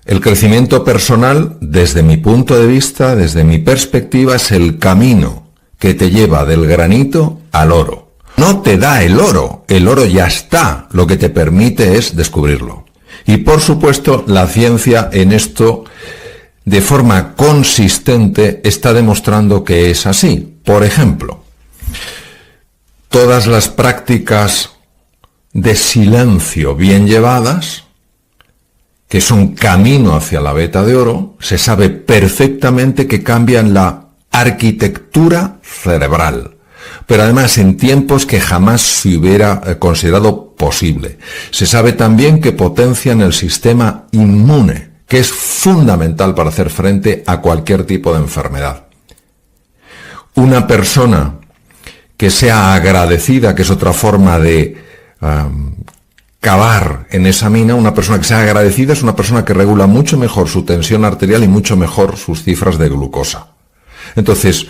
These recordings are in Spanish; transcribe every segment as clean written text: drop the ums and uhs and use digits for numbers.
El crecimiento personal, desde mi punto de vista, desde mi perspectiva, es el camino que te lleva del granito al oro. No te da el oro ya está, lo que te permite es descubrirlo. Y por supuesto, la ciencia en esto, de forma consistente, está demostrando que es así. Por ejemplo, todas las prácticas de silencio bien llevadas, que son camino hacia la veta de oro, se sabe perfectamente que cambian la arquitectura cerebral, pero además en tiempos que jamás se hubiera considerado posible. Se sabe también que potencian el sistema inmune, que es fundamental para hacer frente a cualquier tipo de enfermedad. Una persona que sea agradecida, que es otra forma de cavar en esa mina, una persona que sea agradecida es una persona que regula mucho mejor su tensión arterial y mucho mejor sus cifras de glucosa. Entonces,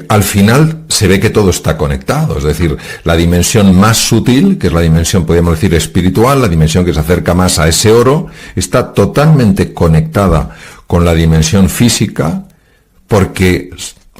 al final se ve que todo está conectado, es decir, la dimensión más sutil, que es la dimensión, podríamos decir, espiritual, la dimensión que se acerca más a ese oro, está totalmente conectada con la dimensión física, porque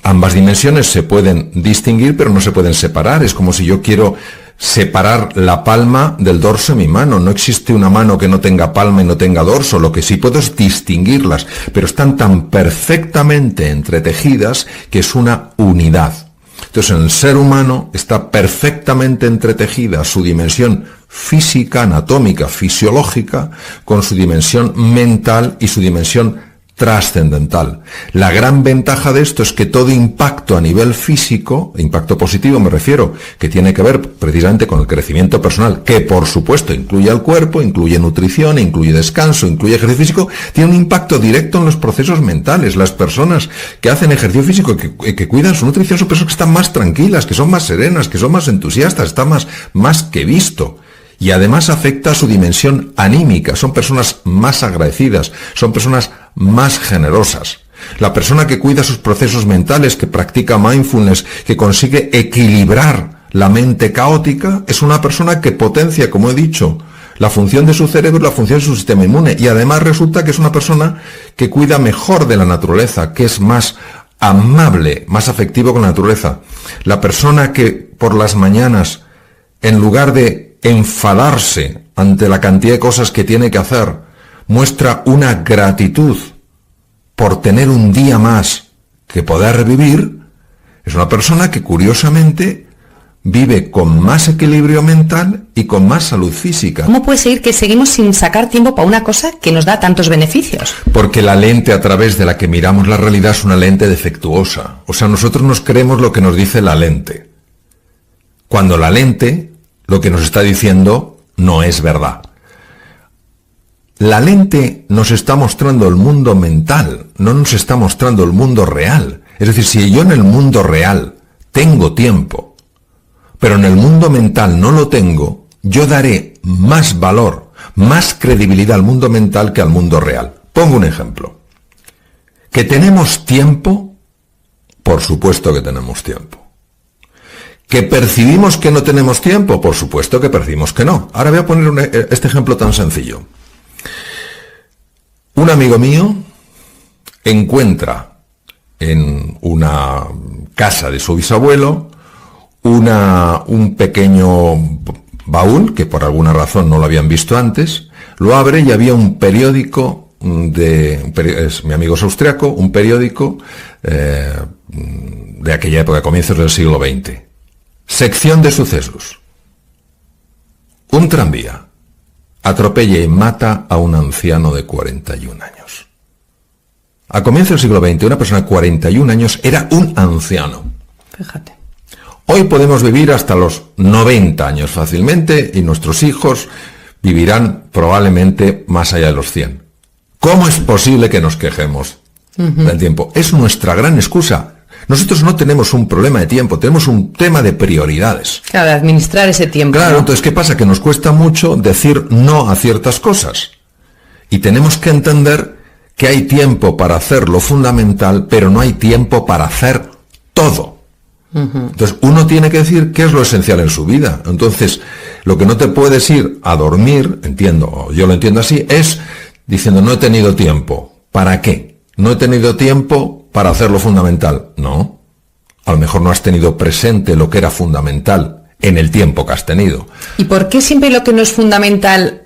ambas dimensiones se pueden distinguir, pero no se pueden separar. Es como si yo quiero separar la palma del dorso de mi mano. No existe una mano que no tenga palma y no tenga dorso. Lo que sí puedo es distinguirlas, pero están tan perfectamente entretejidas que es una unidad. Entonces, en el ser humano está perfectamente entretejida su dimensión física, anatómica, fisiológica, con su dimensión mental y su dimensión trascendental. La gran ventaja de esto es que todo impacto a nivel físico, impacto positivo me refiero, que tiene que ver precisamente con el crecimiento personal, que por supuesto incluye al cuerpo, incluye nutrición, incluye descanso, incluye ejercicio físico, tiene un impacto directo en los procesos mentales. Las personas que hacen ejercicio físico, que cuidan su nutrición, son personas que están más tranquilas, que son más serenas, que son más entusiastas, está más que visto. Y además afecta a su dimensión anímica. Son personas más agradecidas, son personas más generosas. La persona que cuida sus procesos mentales, que practica mindfulness, que consigue equilibrar la mente caótica, es una persona que potencia, como he dicho, la función de su cerebro y la función de su sistema inmune. Y además resulta que es una persona que cuida mejor de la naturaleza, que es más amable, más afectivo con la naturaleza. La persona que por las mañanas, en lugar de enfadarse ante la cantidad de cosas que tiene que hacer, muestra una gratitud por tener un día más que poder vivir, es una persona que curiosamente vive con más equilibrio mental y con más salud física. ¿Cómo puede ser que seguimos sin sacar tiempo para una cosa que nos da tantos beneficios? Porque la lente a través de la que miramos la realidad es una lente defectuosa. O sea, nosotros nos creemos lo que nos dice la lente, cuando la lente lo que nos está diciendo no es verdad. La lente nos está mostrando el mundo mental, no nos está mostrando el mundo real. Es decir, si yo en el mundo real tengo tiempo, pero en el mundo mental no lo tengo, yo daré más valor, más credibilidad al mundo mental que al mundo real. Pongo un ejemplo. ¿Que tenemos tiempo? Por supuesto que tenemos tiempo. ¿Que percibimos que no tenemos tiempo? Por supuesto que percibimos que no. Ahora voy a poner este ejemplo tan sencillo. Un amigo mío encuentra en una casa de su bisabuelo un pequeño baúl, que por alguna razón no lo habían visto antes, lo abre y había un periódico mi amigo es austriaco, un periódico de aquella época, comienzos del siglo XX. Sección de sucesos. Un tranvía atropella y mata a un anciano de 41 años. A comienzos del siglo XX, una persona de 41 años era un anciano. Fíjate. Hoy podemos vivir hasta los 90 años fácilmente y nuestros hijos vivirán probablemente más allá de los 100. ¿Cómo es posible que nos quejemos del tiempo? Es nuestra gran excusa. Nosotros no tenemos un problema de tiempo, tenemos un tema de prioridades. Claro, de administrar ese tiempo. Claro, ¿no? Entonces, ¿qué pasa? Que nos cuesta mucho decir no a ciertas cosas. Y tenemos que entender que hay tiempo para hacer lo fundamental, pero no hay tiempo para hacer todo. Entonces, uno tiene que decir qué es lo esencial en su vida. Entonces, lo que no te puedes ir a dormir, entiendo, yo lo entiendo así, es diciendo no he tenido tiempo. ¿Para qué? No he tenido tiempo para hacer lo fundamental. No. A lo mejor no has tenido presente lo que era fundamental en el tiempo que has tenido. ¿Y por qué siempre lo que no es fundamental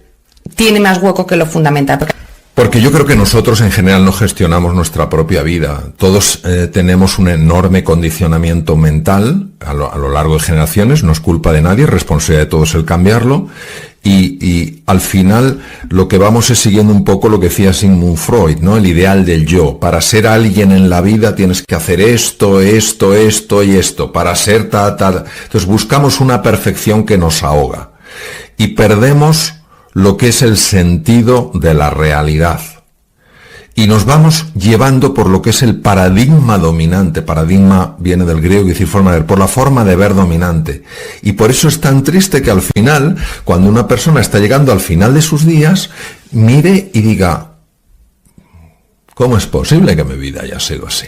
tiene más hueco que lo fundamental? Porque yo creo que nosotros en general no gestionamos nuestra propia vida. Todos tenemos un enorme condicionamiento mental a lo largo de generaciones, no es culpa de nadie, es responsabilidad de todos el cambiarlo. Y al final lo que vamos es siguiendo un poco lo que decía Sigmund Freud, ¿no? El ideal del yo. Para ser alguien en la vida tienes que hacer esto y esto. Para ser tal. Entonces buscamos una perfección que nos ahoga. Y perdemos lo que es el sentido de la realidad. Y nos vamos llevando por lo que es el paradigma dominante. Paradigma viene del griego, decir forma de ver, por la forma de ver dominante. Y por eso es tan triste que al final, cuando una persona está llegando al final de sus días, mire y diga, ¿cómo es posible que mi vida haya sido así?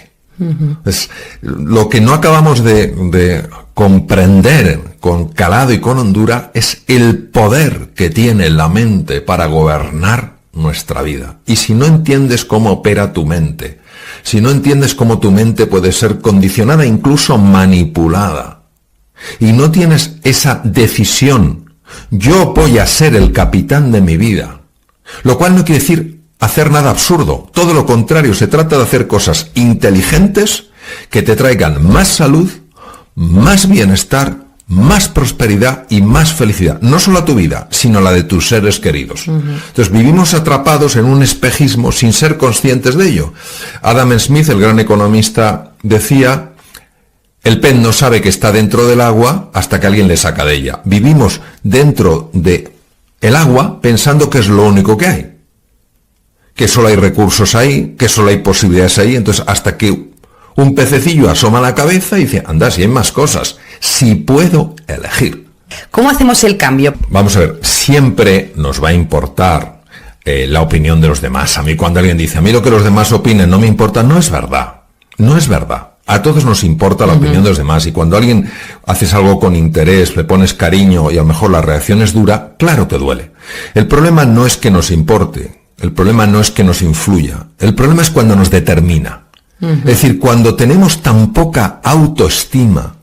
Es lo que no acabamos de comprender con calado y con hondura es el poder que tiene la mente para gobernar nuestra vida. Y si no entiendes cómo opera tu mente, si no entiendes cómo tu mente puede ser condicionada, incluso manipulada, y no tienes esa decisión, yo voy a ser el capitán de mi vida, lo cual no quiere decir hacer nada absurdo, todo lo contrario, se trata de hacer cosas inteligentes que te traigan más salud, más bienestar, más prosperidad y más felicidad, no solo a tu vida, sino a la de tus seres queridos. Entonces vivimos atrapados en un espejismo sin ser conscientes de ello. Adam Smith, el gran economista, decía, el pez no sabe que está dentro del agua hasta que alguien le saca de ella. Vivimos dentro de el agua pensando que es lo único que hay, que solo hay recursos ahí, que solo hay posibilidades ahí. Entonces hasta que un pececillo asoma la cabeza y dice, anda, si hay más cosas, si puedo elegir. ¿Cómo hacemos el cambio? Vamos a ver, siempre nos va a importar la opinión de los demás. A mí cuando alguien dice, a mí lo que los demás opinen no me importa, no es verdad. No es verdad. A todos nos importa la opinión de los demás, y cuando alguien haces algo con interés, le pones cariño y a lo mejor la reacción es dura, claro que duele. El problema no es que nos importe, el problema no es que nos influya, el problema es cuando nos determina. Es decir, cuando tenemos tan poca autoestima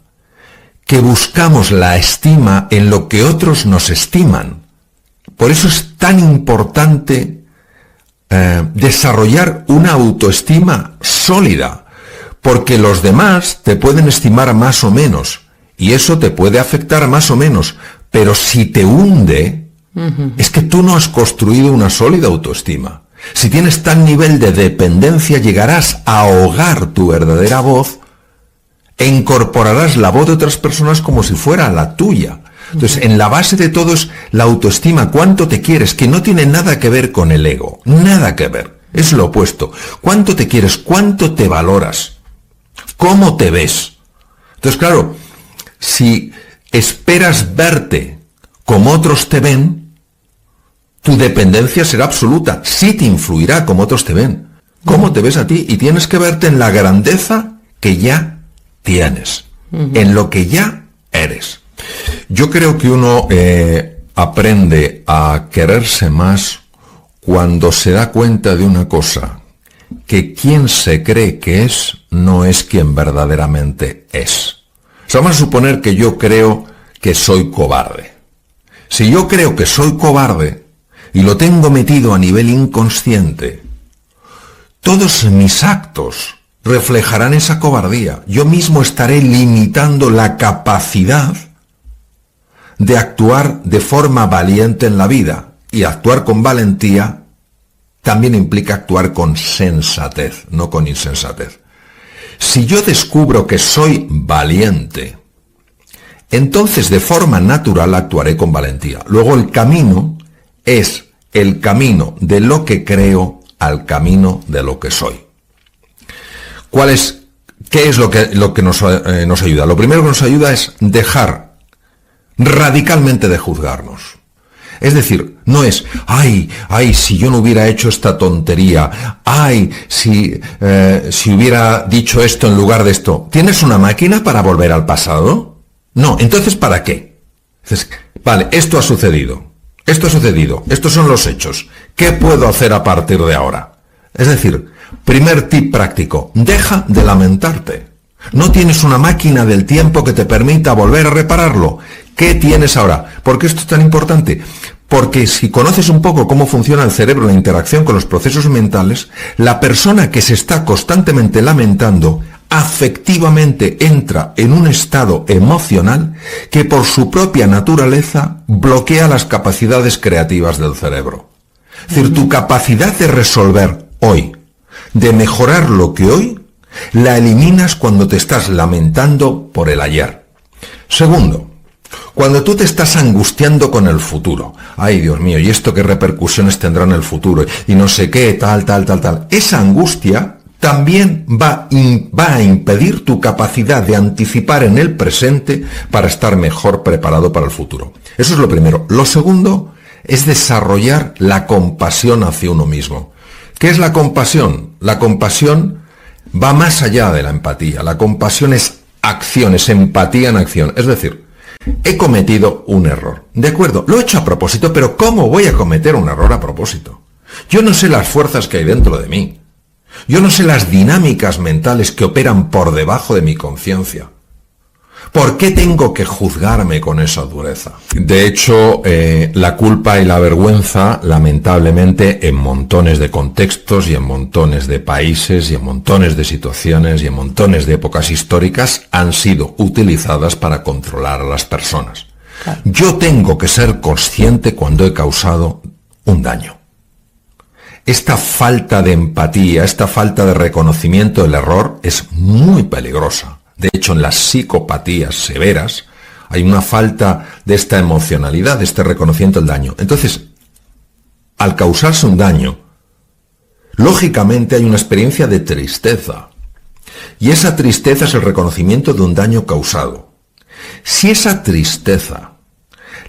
que buscamos la estima en lo que otros nos estiman. Por eso es tan importante desarrollar una autoestima sólida, porque los demás te pueden estimar más o menos, y eso te puede afectar más o menos, pero si te hunde, es que tú no has construido una sólida autoestima. Si tienes tal nivel de dependencia, llegarás a ahogar tu verdadera voz e incorporarás la voz de otras personas como si fuera la tuya. Entonces, en la base de todo es la autoestima, cuánto te quieres, que no tiene nada que ver con el ego, nada que ver, es lo opuesto. Cuánto te quieres, cuánto te valoras, cómo te ves. Entonces, claro, si esperas verte como otros te ven, tu dependencia será absoluta, sí te influirá como otros te ven. ¿Cómo te ves a ti? Y tienes que verte en la grandeza que ya tienes, en lo que ya eres. Yo creo que uno aprende a quererse más cuando se da cuenta de una cosa, que quien se cree que es, no es quien verdaderamente es. O sea, vamos a suponer que yo creo que soy cobarde. Si yo creo que soy cobarde, y lo tengo metido a nivel inconsciente, todos mis actos reflejarán esa cobardía. Yo mismo estaré limitando la capacidad de actuar de forma valiente en la vida. Y actuar con valentía también implica actuar con sensatez, no con insensatez. Si yo descubro que soy valiente, entonces de forma natural actuaré con valentía. Luego el camino es el camino de lo que creo al camino de lo que soy. ¿Qué es lo que nos ayuda? Lo primero que nos ayuda es dejar radicalmente de juzgarnos. Es decir, no es, ay, si yo no hubiera hecho esta tontería, ay, si hubiera dicho esto en lugar de esto. ¿Tienes una máquina para volver al pasado? No, entonces ¿para qué? Dices, vale, esto ha sucedido, estos son los hechos. ¿Qué puedo hacer a partir de ahora? Es decir, primer tip práctico, deja de lamentarte. No tienes una máquina del tiempo que te permita volver a repararlo. ¿Qué tienes ahora? ¿Por qué esto es tan importante? Porque si conoces un poco cómo funciona el cerebro, la interacción con los procesos mentales, la persona que se está constantemente lamentando afectivamente entra en un estado emocional que por su propia naturaleza bloquea las capacidades creativas del cerebro. Es decir, tu capacidad de resolver hoy, de mejorar lo que hoy, la eliminas cuando te estás lamentando por el ayer. Segundo, cuando tú te estás angustiando con el futuro, ay Dios mío, ¿y esto qué repercusiones tendrá en el futuro? Y no sé qué, tal. Esa angustia también va a impedir tu capacidad de anticipar en el presente para estar mejor preparado para el futuro. Eso es lo primero. Lo segundo es desarrollar la compasión hacia uno mismo. ¿Qué es la compasión? La compasión va más allá de la empatía. La compasión es acción, es empatía en acción. Es decir, he cometido un error. De acuerdo, lo he hecho a propósito, pero ¿cómo voy a cometer un error a propósito? Yo no sé las fuerzas que hay dentro de mí. Yo no sé las dinámicas mentales que operan por debajo de mi conciencia. ¿Por qué tengo que juzgarme con esa dureza? De hecho, la culpa y la vergüenza, lamentablemente, en montones de contextos y en montones de países y en montones de situaciones y en montones de épocas históricas, han sido utilizadas para controlar a las personas. Claro. Yo tengo que ser consciente cuando he causado un daño. Esta falta de empatía, esta falta de reconocimiento del error es muy peligrosa. De hecho, en las psicopatías severas hay una falta de esta emocionalidad, de este reconocimiento del daño. Entonces, al causarse un daño, lógicamente hay una experiencia de tristeza. Y esa tristeza es el reconocimiento de un daño causado. Si esa tristeza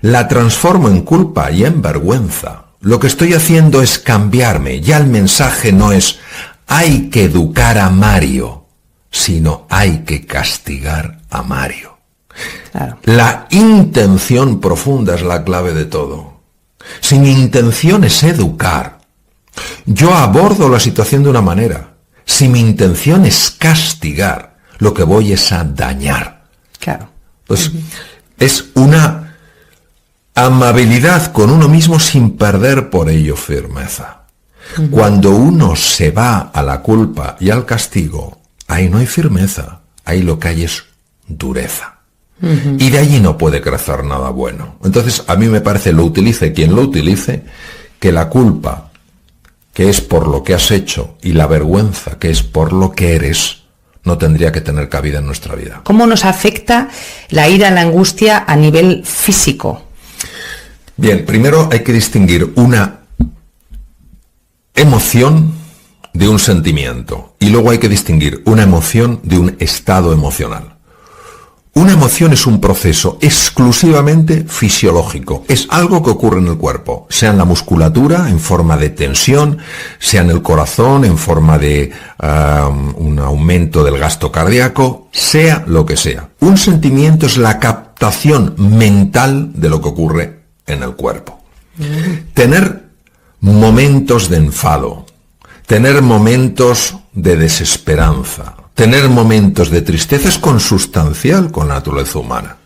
la transformo en culpa y en vergüenza, lo que estoy haciendo es cambiarme. Ya el mensaje no es hay que educar a Mario, sino hay que castigar a Mario. Claro. La intención profunda es la clave de todo. Si mi intención es educar, yo abordo la situación de una manera. Si mi intención es castigar, lo que voy es a dañar. Claro. Pues es una amabilidad con uno mismo sin perder por ello firmeza. Cuando uno se va a la culpa y al castigo, ahí no hay firmeza, ahí lo que hay es dureza. Y de allí no puede crecer nada bueno. Entonces, a mí me parece, lo utilice quien lo utilice, que la culpa, que es por lo que has hecho, y la vergüenza, que es por lo que eres, no tendría que tener cabida en nuestra vida. ¿Cómo nos afecta la ira, la angustia a nivel físico? Bien, primero hay que distinguir una emoción de un sentimiento y luego hay que distinguir una emoción de un estado emocional. Una emoción es un proceso exclusivamente fisiológico, es algo que ocurre en el cuerpo, sea en la musculatura en forma de tensión, sea en el corazón en forma de un aumento del gasto cardíaco, sea lo que sea. Un sentimiento es la captación mental de lo que ocurre en el cuerpo. Tener momentos de enfado, tener momentos de desesperanza, tener momentos de tristeza es consustancial con la naturaleza humana.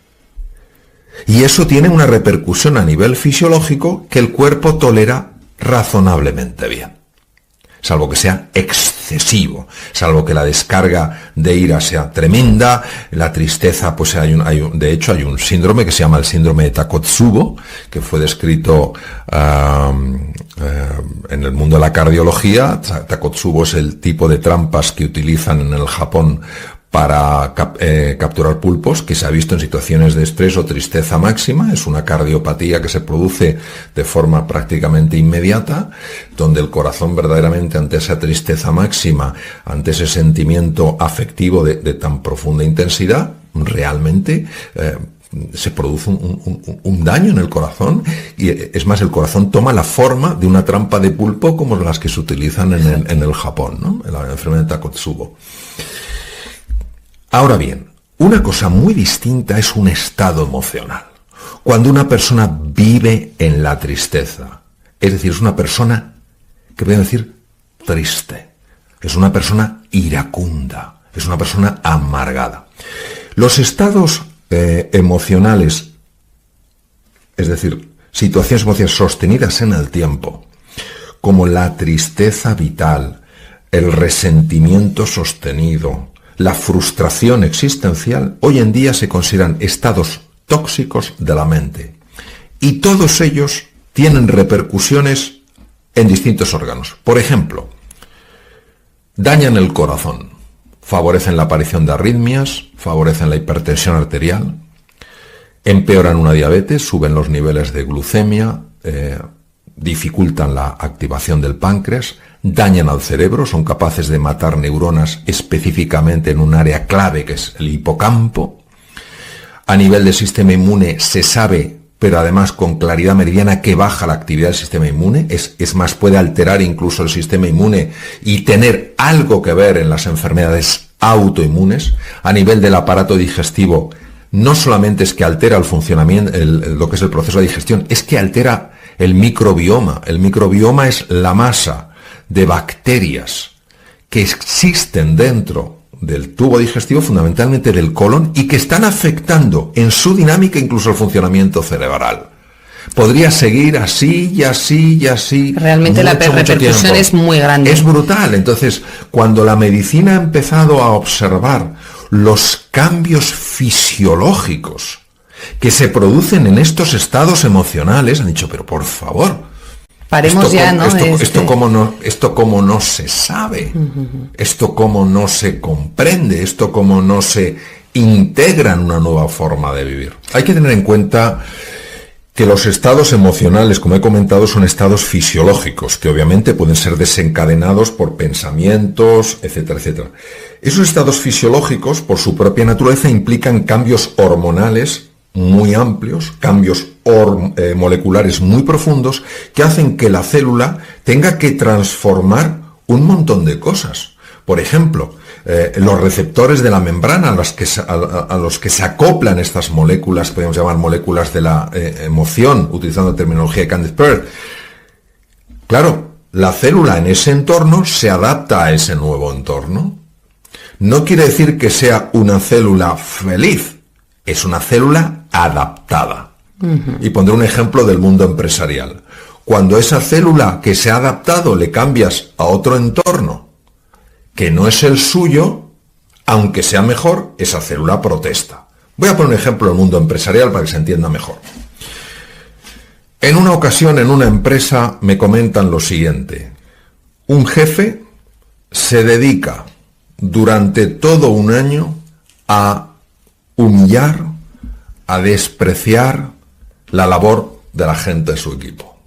Y eso tiene una repercusión a nivel fisiológico que el cuerpo tolera razonablemente bien. Salvo que sea excesivo, salvo que la descarga de ira sea tremenda, la tristeza, pues de hecho hay un síndrome que se llama el síndrome de Takotsubo, que fue descrito en el mundo de la cardiología. Takotsubo es el tipo de trampas que utilizan en el Japón para capturar pulpos, que se ha visto en situaciones de estrés o tristeza máxima. Es una cardiopatía que se produce de forma prácticamente inmediata, donde el corazón verdaderamente ante esa tristeza máxima, ante ese sentimiento afectivo de tan profunda intensidad, realmente se produce un daño en el corazón, y es más, el corazón toma la forma de una trampa de pulpo como las que se utilizan en el Japón, ¿no? En la enfermedad de Takotsubo. Ahora bien, una cosa muy distinta es un estado emocional. Cuando una persona vive en la tristeza, Es decir, es una persona que podemos decir triste, es una persona iracunda, es una persona amargada. Los estados emocionales, es decir, situaciones emocionales sostenidas en el tiempo, como la tristeza vital, el resentimiento sostenido, la frustración existencial, hoy en día se consideran estados tóxicos de la mente. Y todos ellos tienen repercusiones en distintos órganos. Por ejemplo, dañan el corazón, favorecen la aparición de arritmias, favorecen la hipertensión arterial, empeoran una diabetes, suben los niveles de glucemia, dificultan la activación del páncreas, dañan al cerebro, son capaces de matar neuronas específicamente en un área clave que es el hipocampo. A nivel del sistema inmune se sabe, pero además con claridad meridiana, que baja la actividad del sistema inmune, es más, puede alterar incluso el sistema inmune y tener algo que ver en las enfermedades autoinmunes. A nivel del aparato digestivo, no solamente es que altera el funcionamiento, lo que es el proceso de digestión, es que altera el microbioma. El microbioma es la masa de bacterias que existen dentro del tubo digestivo, fundamentalmente del colon, y que están afectando en su dinámica incluso el funcionamiento cerebral. Podría seguir así y así y así. Realmente la repercusión es muy grande. Es brutal. Entonces, cuando la medicina ha empezado a observar los cambios fisiológicos que se producen en estos estados emocionales, han dicho, pero por favor, paremos ya, ¿no? Esto como no se sabe, esto como no se comprende, esto como no se integra en una nueva forma de vivir. Hay que tener en cuenta que los estados emocionales, como he comentado, son estados fisiológicos, que obviamente pueden ser desencadenados por pensamientos, etcétera, etcétera. Esos estados fisiológicos, por su propia naturaleza, implican cambios hormonales muy amplios, cambios moleculares muy profundos, que hacen que la célula tenga que transformar un montón de cosas. Por ejemplo, los receptores de la membrana a los que se acoplan estas moléculas, podemos llamar moléculas de la emoción, utilizando la terminología de Candice Pert. Claro, la célula en ese entorno se adapta a ese nuevo entorno. No quiere decir que sea una célula feliz, es una célula adaptada. Y pondré un ejemplo del mundo empresarial. Cuando esa célula que se ha adaptado le cambias a otro entorno que no es el suyo, aunque sea mejor, esa célula protesta. Voy a poner un ejemplo del mundo empresarial para que se entienda mejor. En una ocasión, en una empresa, me comentan lo siguiente. Un jefe se dedica durante todo un año a humillar, a despreciar la labor de la gente de su equipo,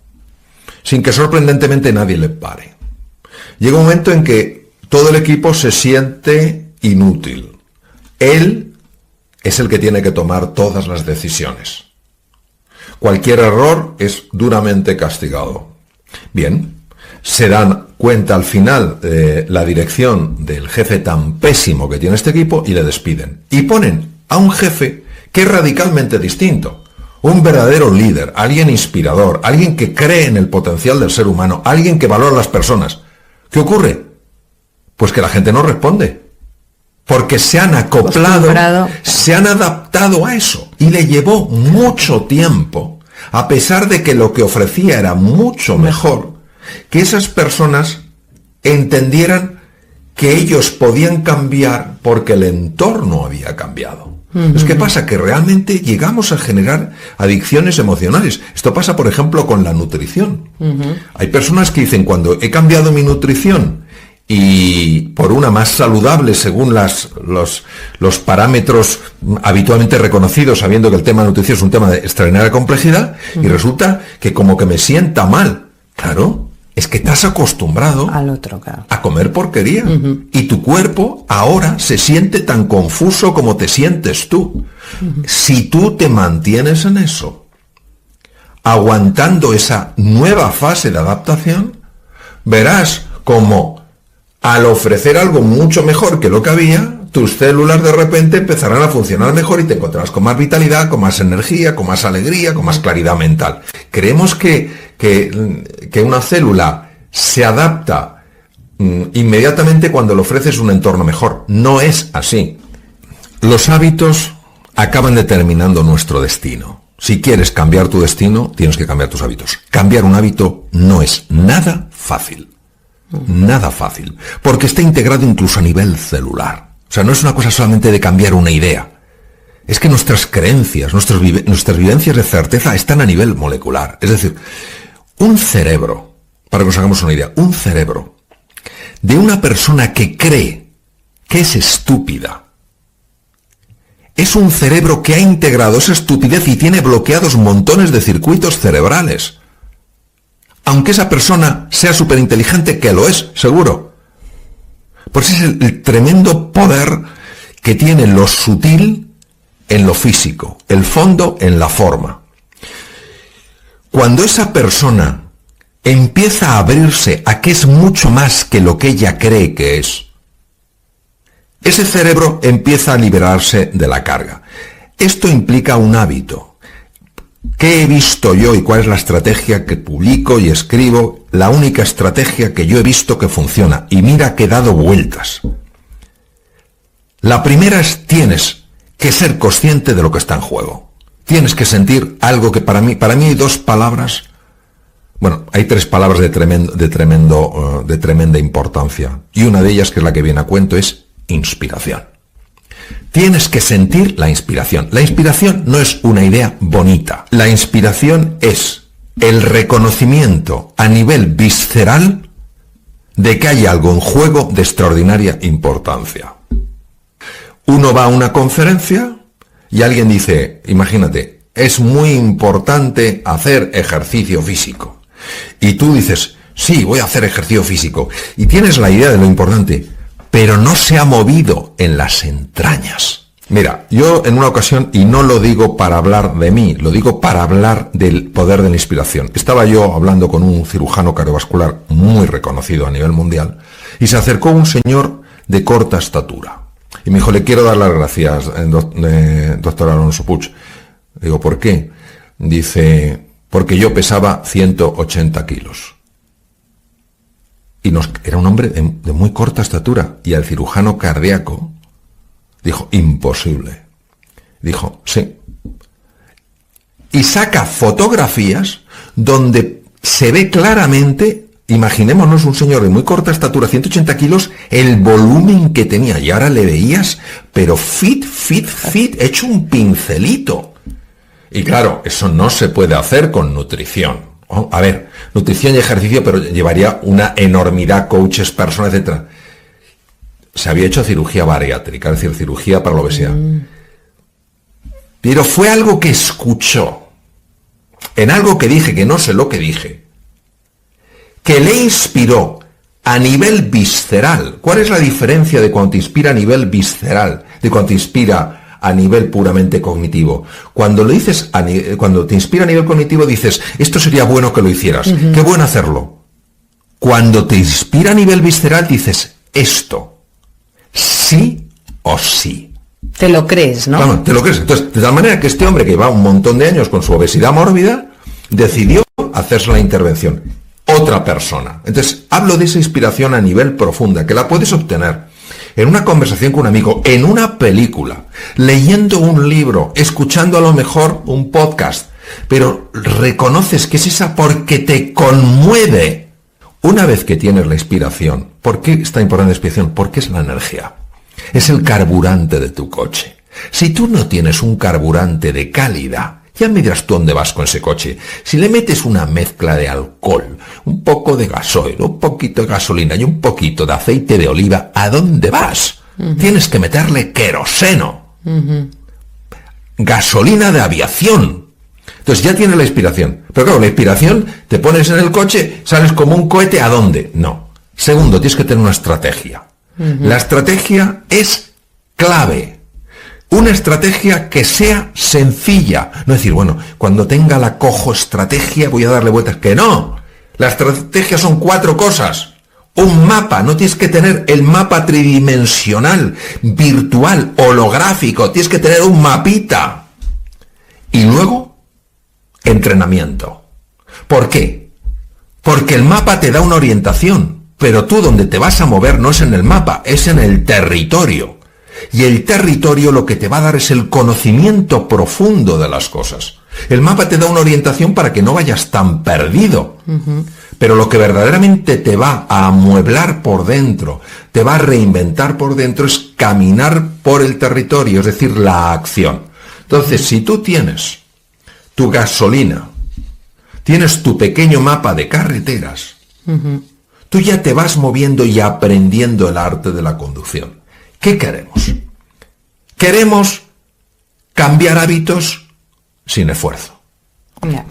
sin que sorprendentemente nadie le pare. Llega un momento en que todo el equipo se siente inútil. Él es el que tiene que tomar todas las decisiones. Cualquier error es duramente castigado. Bien, se dan cuenta al final la dirección del jefe tan pésimo que tiene este equipo y le despiden. Y ponen a un jefe que es radicalmente distinto. Un verdadero líder, alguien inspirador, alguien que cree en el potencial del ser humano, alguien que valora a las personas. ¿Qué ocurre? Pues que la gente no responde. Porque se han acoplado, se han adaptado a eso. Y le llevó mucho tiempo, a pesar de que lo que ofrecía era mucho mejor, que esas personas entendieran que ellos podían cambiar porque el entorno había cambiado. Es que pasa que realmente llegamos a generar adicciones emocionales. Esto pasa, por ejemplo, con la nutrición. Hay personas que dicen, cuando he cambiado mi nutrición y por una más saludable según los parámetros habitualmente reconocidos, sabiendo que el tema de nutrición es un tema de extraordinaria complejidad, y resulta que como que me sienta mal. Claro, es que te has acostumbrado al otro, claro, a comer porquería. Y tu cuerpo ahora se siente tan confuso como te sientes tú. Si tú te mantienes en eso, aguantando esa nueva fase de adaptación, verás como al ofrecer algo mucho mejor que lo que había, tus células de repente empezarán a funcionar mejor y te encontrarás con más vitalidad, con más energía, con más alegría, con más claridad mental. Creemos que que una célula se adapta inmediatamente cuando le ofreces un entorno mejor. No es así. Los hábitos acaban determinando nuestro destino. Si quieres cambiar tu destino, tienes que cambiar tus hábitos. Cambiar un hábito no es nada fácil. Nada fácil. Porque está integrado incluso a nivel celular. O sea, no es una cosa solamente de cambiar una idea. Es que nuestras creencias, nuestras vivencias de certeza están a nivel molecular. Es decir, un cerebro, para que nos hagamos una idea, un cerebro de una persona que cree que es estúpida, es un cerebro que ha integrado esa estupidez y tiene bloqueados montones de circuitos cerebrales. Aunque esa persona sea súper inteligente, que lo es, seguro. Pues es el tremendo poder que tiene lo sutil en lo físico, el fondo en la forma. Cuando esa persona empieza a abrirse a que es mucho más que lo que ella cree que es, ese cerebro empieza a liberarse de la carga. Esto implica un hábito. ¿Qué he visto yo y cuál es la estrategia que publico y escribo? La única estrategia que yo he visto que funciona. Y mira que he dado vueltas. La primera es: tienes que ser consciente de lo que está en juego. Tienes que sentir algo que para mí hay dos palabras. Bueno, hay tres palabras de tremenda importancia. Y una de ellas, que es la que viene a cuento, es inspiración. Tienes que sentir la inspiración. La inspiración no es una idea bonita. La inspiración es el reconocimiento a nivel visceral de que hay algo en juego de extraordinaria importancia. Uno va a una conferencia y alguien dice, imagínate, es muy importante hacer ejercicio físico. Y tú dices, sí, voy a hacer ejercicio físico. Y tienes la idea de lo importante, pero no se ha movido en las entrañas. Mira, yo en una ocasión, y no lo digo para hablar de mí, lo digo para hablar del poder de la inspiración. Estaba yo hablando con un cirujano cardiovascular muy reconocido a nivel mundial, y se acercó un señor de corta estatura. Y me dijo, le quiero dar las gracias, doctor Alonso Puig. Digo, ¿por qué? Dice, porque yo pesaba 180 kilos. Y era un hombre de muy corta estatura. Y el cirujano cardíaco dijo, imposible. Dijo, sí. Y saca fotografías donde se ve claramente, imaginémonos un señor de muy corta estatura, 180 kilos, el volumen que tenía. Y ahora le veías, pero fit, hecho un pincelito. Y claro, eso no se puede hacer con nutrición. A ver, nutrición y ejercicio, pero llevaría una enormidad, coaches, personas, etc. Se había hecho cirugía bariátrica, es decir, cirugía para la obesidad. Pero fue algo que escuchó, en algo que dije, que no sé lo que dije, que le inspiró a nivel visceral. ¿Cuál es la diferencia de cuando te inspira a nivel visceral, de cuando te inspira a nivel puramente cognitivo? Cuando lo dices, cuando te inspira a nivel cognitivo, dices, esto sería bueno que lo hicieras. Qué bueno hacerlo. Cuando te inspira a nivel visceral, dices, esto, sí o sí. Te lo crees, ¿no? Claro, te lo crees. Entonces, de tal manera que este hombre, que lleva un montón de años con su obesidad mórbida, decidió hacerse la intervención. Otra persona. Entonces, hablo de esa inspiración a nivel profunda, que la puedes obtener en una conversación con un amigo, en una película, leyendo un libro, escuchando a lo mejor un podcast, pero reconoces que es esa porque te conmueve. Una vez que tienes la inspiración, ¿por qué está importante la inspiración? Porque es la energía, es el carburante de tu coche. Si tú no tienes un carburante de calidad, ya me dirás tú dónde vas con ese coche. Si le metes una mezcla de alcohol, un poco de gasoil, un poquito de gasolina y un poquito de aceite de oliva, ¿a dónde vas? Tienes que meterle queroseno. Gasolina de aviación. Entonces ya tienes la inspiración. Pero claro, la inspiración, te pones en el coche, sales como un cohete, ¿a dónde? No. Segundo, tienes que tener una estrategia. La estrategia es clave. Una estrategia que sea sencilla. No decir, bueno, cuando tenga la cojo estrategia voy a darle vueltas. Que no. La estrategia son 4 cosas. Un mapa. No tienes que tener el mapa tridimensional, virtual, holográfico. Tienes que tener un mapita. Y luego, entrenamiento. ¿Por qué? Porque el mapa te da una orientación, pero tú donde te vas a mover no es en el mapa, es en el territorio. Y el territorio lo que te va a dar es el conocimiento profundo de las cosas. El mapa te da una orientación para que no vayas tan perdido. Pero lo que verdaderamente te va a amueblar por dentro, te va a reinventar por dentro, es caminar por el territorio, es decir, la acción. Entonces, si tú tienes tu gasolina, tienes tu pequeño mapa de carreteras, tú ya te vas moviendo y aprendiendo el arte de la conducción. ¿Qué queremos? Queremos cambiar hábitos sin esfuerzo.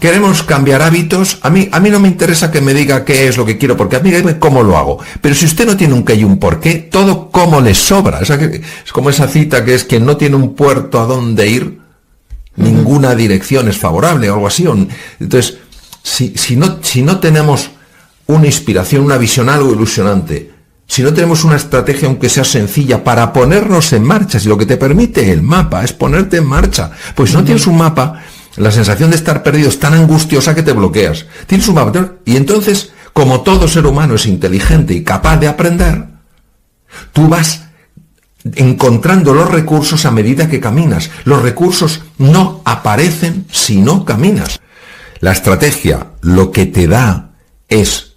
Queremos cambiar hábitos. A mí no me interesa que me diga qué es lo que quiero, porque a mí dígame cómo lo hago. Pero si usted no tiene un qué y un por qué, todo cómo le sobra. Es como esa cita que es: quien no tiene un puerto a dónde ir, ninguna dirección es favorable, o algo así. Entonces, si no tenemos una inspiración, una visión, algo ilusionante, si no tenemos una estrategia, aunque sea sencilla, para ponernos en marcha, si lo que te permite el mapa es ponerte en marcha, pues si no tienes un mapa, la sensación de estar perdido es tan angustiosa que te bloqueas. Tienes un mapa, y entonces, como todo ser humano es inteligente y capaz de aprender, tú vas encontrando los recursos a medida que caminas. Los recursos no aparecen si no caminas. La estrategia lo que te da es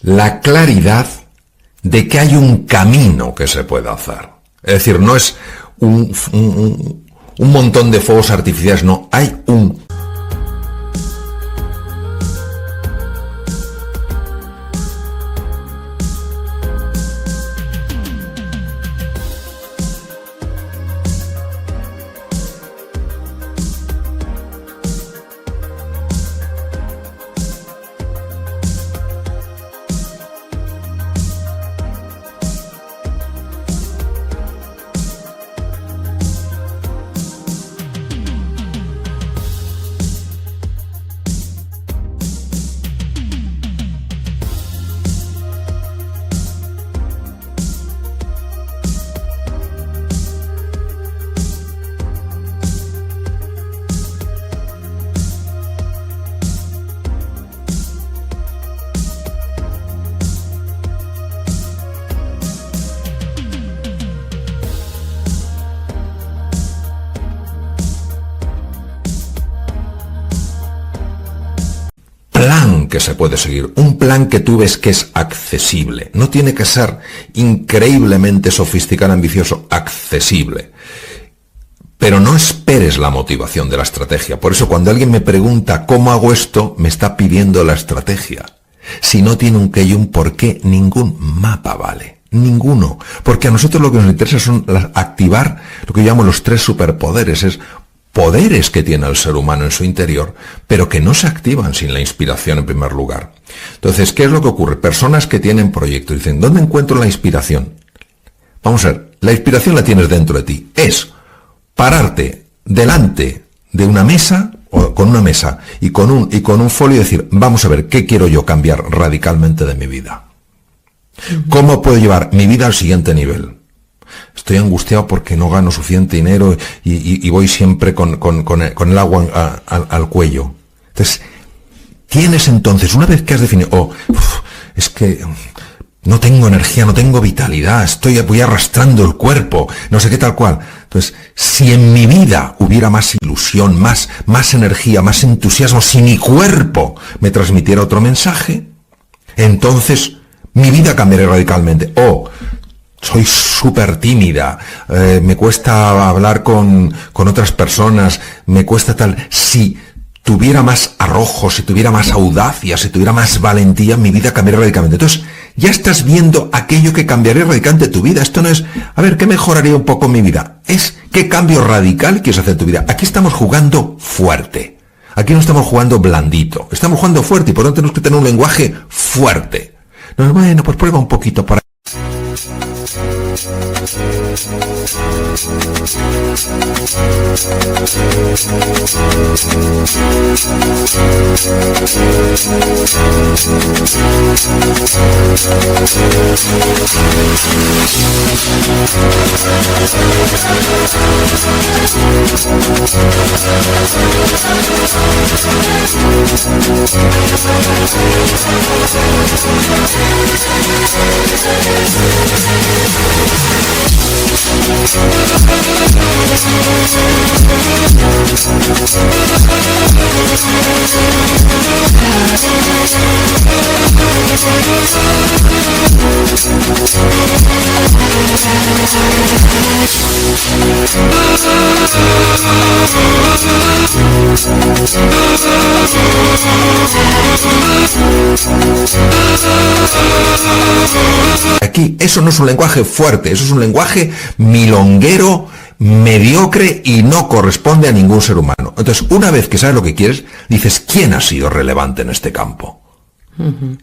la claridad de que hay un camino que se puede hacer. Es decir, no es un montón de fuegos artificiales, no, hay un... que se puede seguir, un plan que tú ves que es accesible. No tiene que ser increíblemente sofisticado, ambicioso, accesible. Pero no esperes la motivación de la estrategia. Por eso cuando alguien me pregunta ¿cómo hago esto?, me está pidiendo la estrategia. Si no tiene un qué y un por qué, ningún mapa vale. Ninguno. Porque a nosotros lo que nos interesa son activar lo que yo llamo los 3 superpoderes. Es poderes que tiene el ser humano en su interior, pero que no se activan sin la inspiración en primer lugar. Entonces, ¿qué es lo que ocurre? Personas que tienen proyectos dicen: ¿dónde encuentro la inspiración? Vamos a ver, la inspiración la tienes dentro de ti. Es pararte delante de una mesa, o con una mesa, y con un folio y decir: vamos a ver, ¿qué quiero yo cambiar radicalmente de mi vida? ¿Cómo puedo llevar mi vida al siguiente nivel? Estoy angustiado porque no gano suficiente dinero y voy siempre con el agua al cuello. Entonces, tienes entonces, una vez que has definido, es que no tengo energía, no tengo vitalidad, voy arrastrando el cuerpo, no sé qué tal cual. Entonces, si en mi vida hubiera más ilusión, más energía, más entusiasmo, si mi cuerpo me transmitiera otro mensaje, entonces mi vida cambiaría radicalmente. Soy súper tímida, me cuesta hablar con otras personas, me cuesta tal. Si tuviera más arrojo, si tuviera más audacia, si tuviera más valentía, mi vida cambiaría radicalmente. Entonces, ya estás viendo aquello que cambiaría radicalmente tu vida. Esto no es, a ver, ¿qué mejoraría un poco mi vida? Es, ¿qué cambio radical quieres hacer en tu vida? Aquí estamos jugando fuerte. Aquí no estamos jugando blandito. Estamos jugando fuerte y por lo tanto tenemos que tener un lenguaje fuerte. No, bueno, pues prueba un poquito por ahí. Aquí, eso no es un lenguaje fuerte, eso es un lenguaje milonguero, mediocre y no corresponde a ningún ser humano. Entonces, una vez que sabes lo que quieres, dices, ¿quién ha sido relevante en este campo?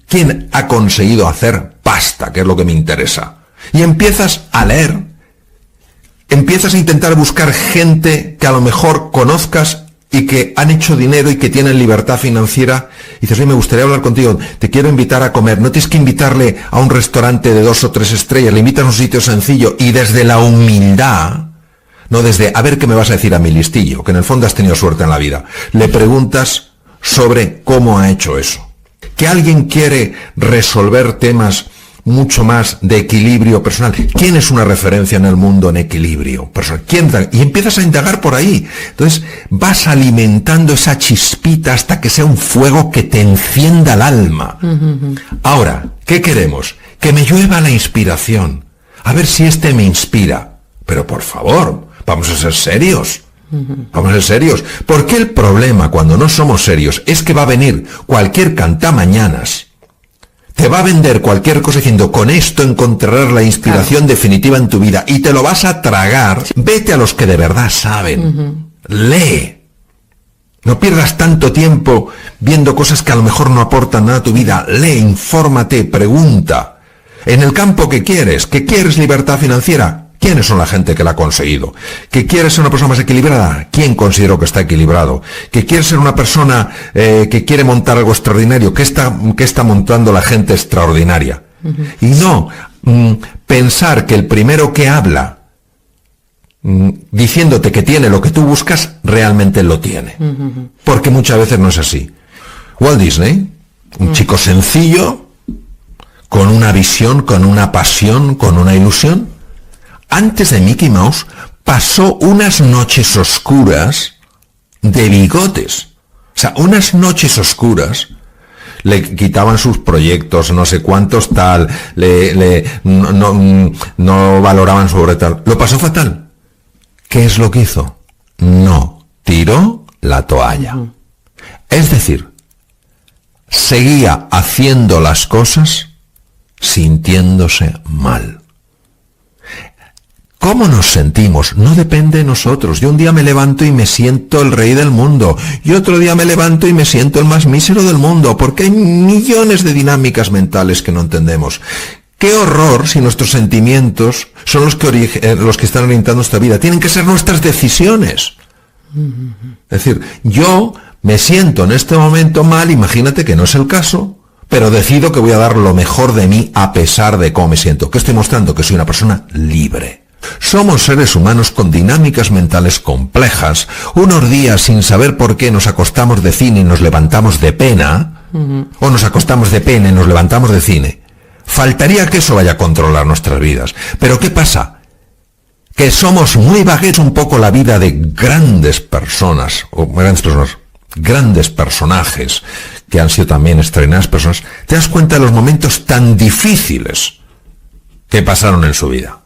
¿Quién ha conseguido hacer pasta, que es lo que me interesa? Y empiezas a leer, empiezas a intentar buscar gente que a lo mejor conozcas y que han hecho dinero y que tienen libertad financiera. Y dices, oye, me gustaría hablar contigo, te quiero invitar a comer. No tienes que invitarle a un restaurante de 2 o 3 estrellas, le invitas a un sitio sencillo y desde la humildad, no desde, a ver qué me vas a decir a mi listillo, que en el fondo has tenido suerte en la vida, le preguntas sobre cómo ha hecho eso. Que alguien quiere resolver temas mucho más de equilibrio personal. ¿Quién es una referencia en el mundo en equilibrio personal? ¿Quién? Y empiezas a indagar por ahí. Entonces vas alimentando esa chispita hasta que sea un fuego que te encienda el alma. Ahora, ¿qué queremos? Que me llueva la inspiración. A ver si este me inspira. Pero por favor, vamos a ser serios. Vamos a ser serios. Porque el problema cuando no somos serios es que va a venir cualquier cantamañanas. Te va a vender cualquier cosa diciendo, con esto encontrarás la inspiración definitiva en tu vida y te lo vas a tragar. Vete a los que de verdad saben. Lee. No pierdas tanto tiempo viendo cosas que a lo mejor no aportan nada a tu vida. Lee, infórmate, pregunta. En el campo que quieres libertad financiera. ¿Quiénes son la gente que la ha conseguido? ¿Que quieres ser una persona más equilibrada? ¿Quién considero que está equilibrado? ¿Que quieres ser una persona que quiere montar algo extraordinario? ¿Qué está montando la gente extraordinaria? Y no pensar que el primero que habla diciéndote que tiene lo que tú buscas, realmente lo tiene. Porque muchas veces no es así. Walt Disney, un chico sencillo, con una visión, con una pasión, con una ilusión, antes de Mickey Mouse, pasó unas noches oscuras de bigotes. O sea, unas noches oscuras. Le quitaban sus proyectos, no sé cuántos tal, no valoraban sobre tal. Lo pasó fatal. ¿Qué es lo que hizo? No, tiró la toalla. Es decir, seguía haciendo las cosas sintiéndose mal. ¿Cómo nos sentimos? No depende de nosotros. Yo un día me levanto y me siento el rey del mundo. Y otro día me levanto y me siento el más mísero del mundo. Porque hay millones de dinámicas mentales que no entendemos. ¡Qué horror si nuestros sentimientos son los que están orientando nuestra vida! Tienen que ser nuestras decisiones. Es decir, yo me siento en este momento mal, imagínate que no es el caso, pero decido que voy a dar lo mejor de mí a pesar de cómo me siento. ¿Qué estoy mostrando? Que soy una persona libre. Somos seres humanos con dinámicas mentales complejas. Unos días sin saber por qué nos acostamos de cine y nos levantamos de pena, o nos acostamos de pena y nos levantamos de cine. Faltaría que eso vaya a controlar nuestras vidas. Pero ¿qué pasa? Que somos muy vagues un poco la vida de grandes personas, grandes personajes, que han sido también extraordinarias personas. Te das cuenta de los momentos tan difíciles que pasaron en su vida.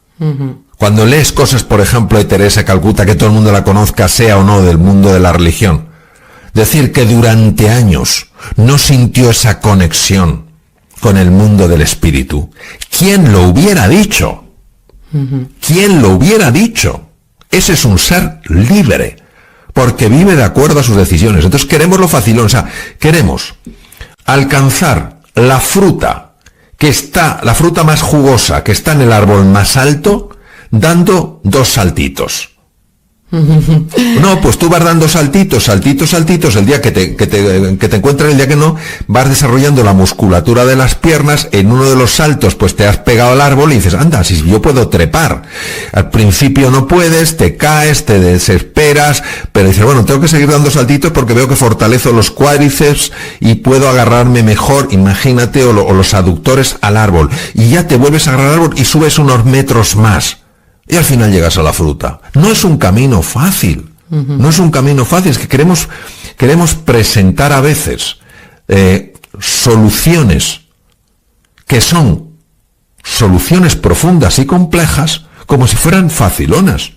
Cuando lees cosas, por ejemplo, de Teresa de Calcuta, que todo el mundo la conozca, sea o no del mundo de la religión, decir que durante años no sintió esa conexión con el mundo del espíritu. ¿Quién lo hubiera dicho? ¿Quién lo hubiera dicho? Ese es un ser libre, porque vive de acuerdo a sus decisiones. Entonces queremos lo facilón, o sea, queremos alcanzar la fruta la fruta más jugosa, que está en el árbol más alto, dando 2 saltitos. No, pues tú vas dando saltitos, saltitos, saltitos, el día que te encuentras, el día que no, vas desarrollando la musculatura de las piernas, en uno de los saltos pues te has pegado al árbol y dices, anda, si yo puedo trepar. Al principio no puedes, te caes, te desesperas, pero dices, bueno, tengo que seguir dando saltitos porque veo que fortalezco los cuádriceps y puedo agarrarme mejor, imagínate, o los aductores al árbol. Y ya te vuelves a agarrar al árbol y subes unos metros más. Y al final llegas a la fruta. No es un camino fácil. No es un camino fácil. Es que queremos presentar a veces soluciones que son soluciones profundas y complejas como si fueran facilonas.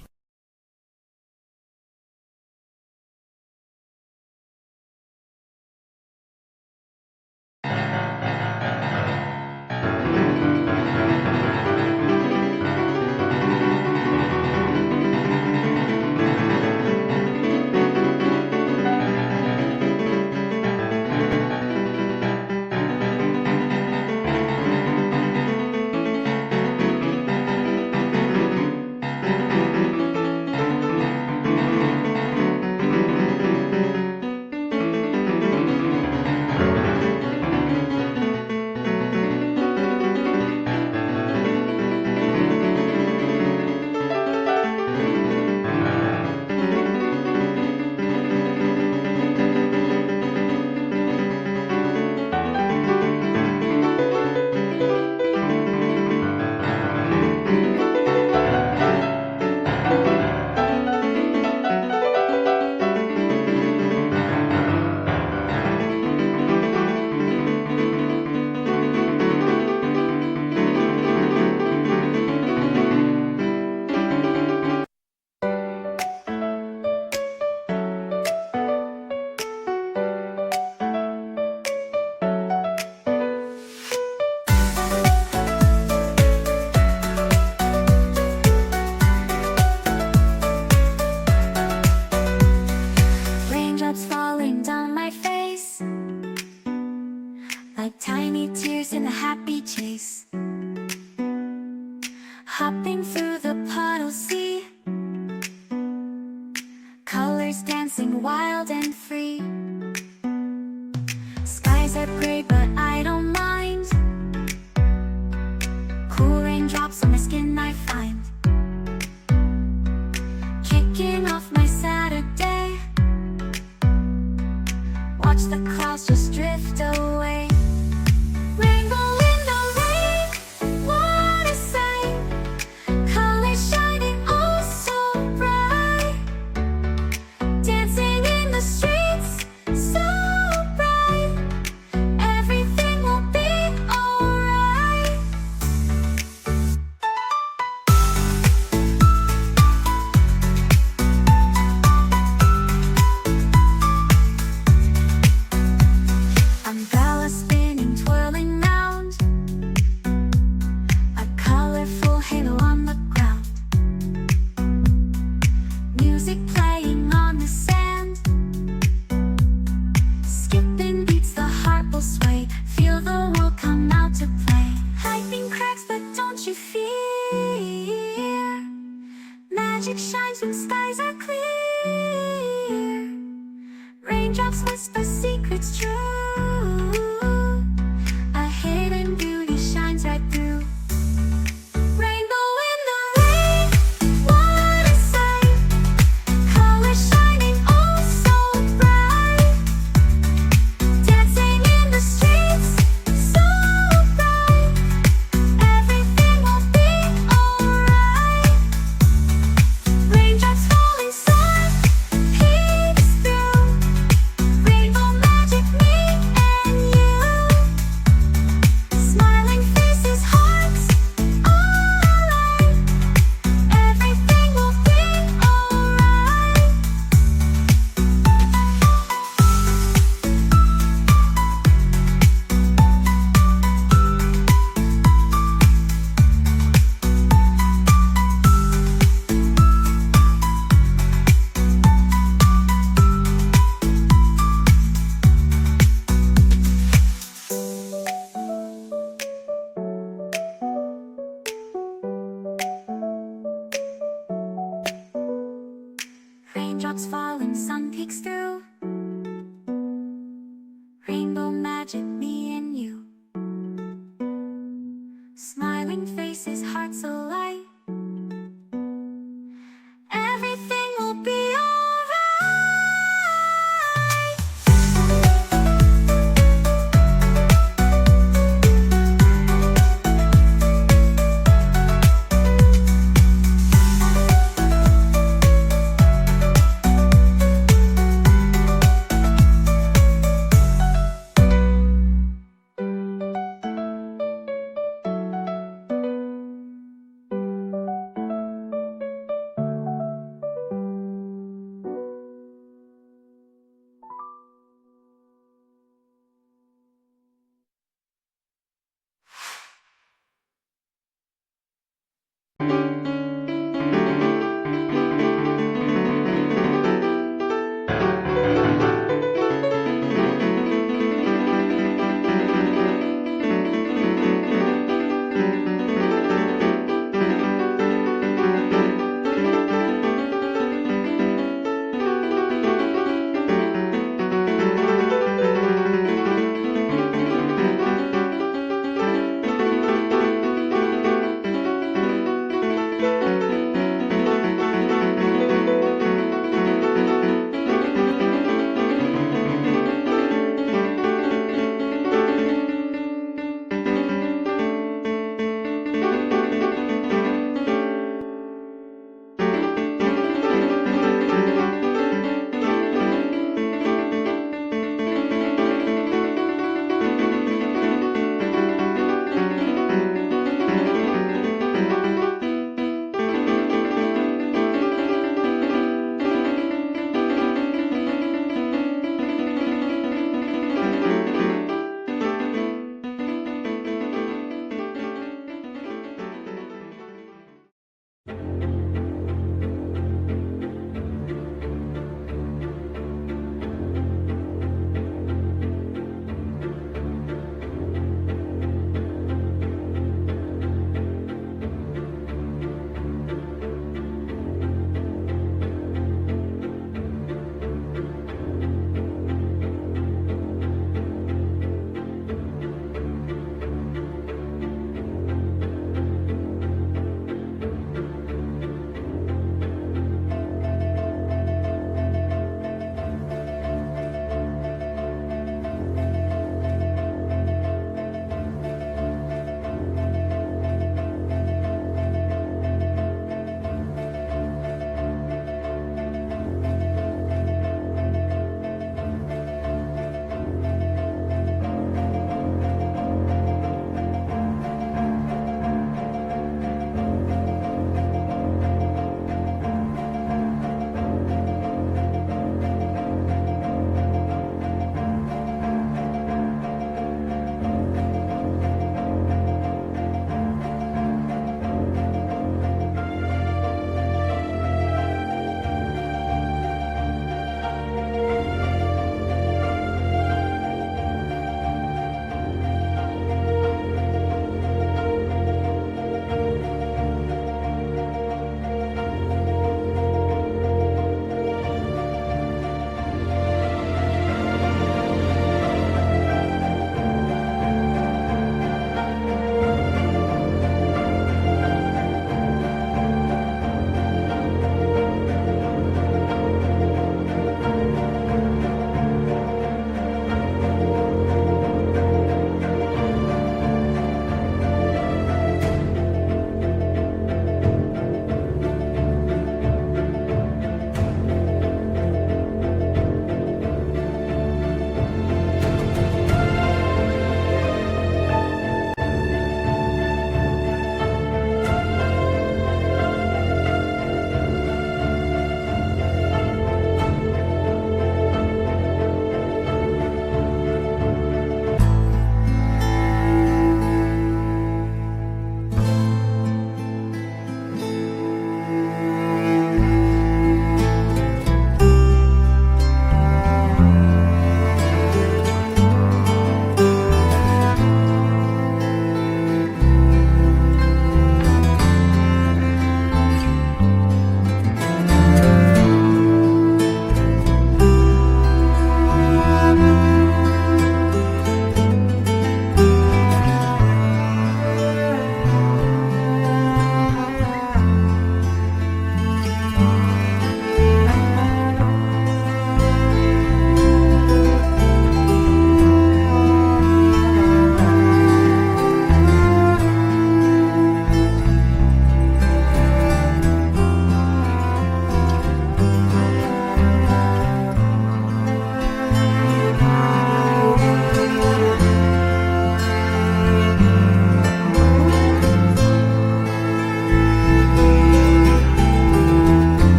Like tiny tears in a happy chase, hopping through the puddles, see colors dancing wild and free. Skies are gray but I don't mind, cool raindrops on my skin I find, kicking off my Saturday, watch the clouds just drift away. Rainbow in the rain, what a sight, colors shining oh so bright, dancing in the streets so bright, everything will be alright. Umbrella spinning, twirling round, a colorful halo on the ground, music playing on the sand, skipping beats, the heart will sway, feel the world come out to play. Lightning cracks but don't you fear, magic shines when skies are clear, raindrops whisper secrets true, a hidden beauty shines right through. Rainbow in the rain, what a sight, colors shining oh so bright, dancing in the streets so bright, everything will be alright. Raindrops falling soft, peeks through, rainbow Raindrops falling, sun peeks through. Rainbow magic, me and you. Smiling faces, hearts alight. Everything will be alright.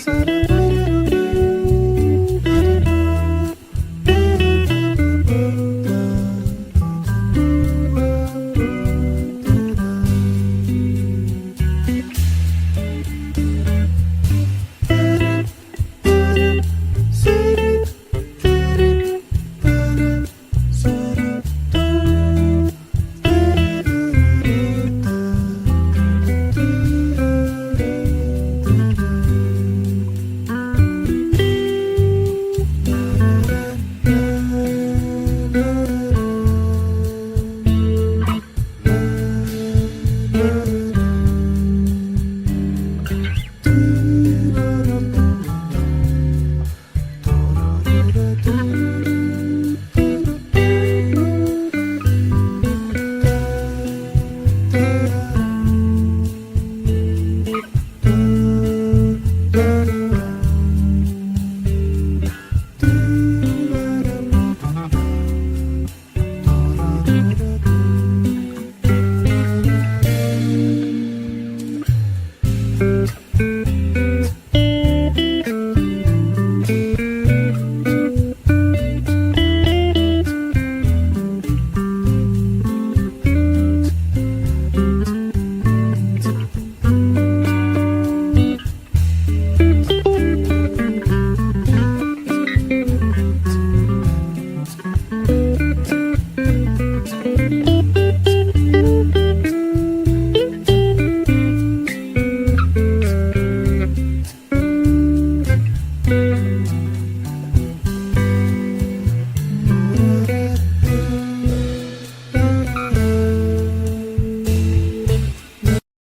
Tururú.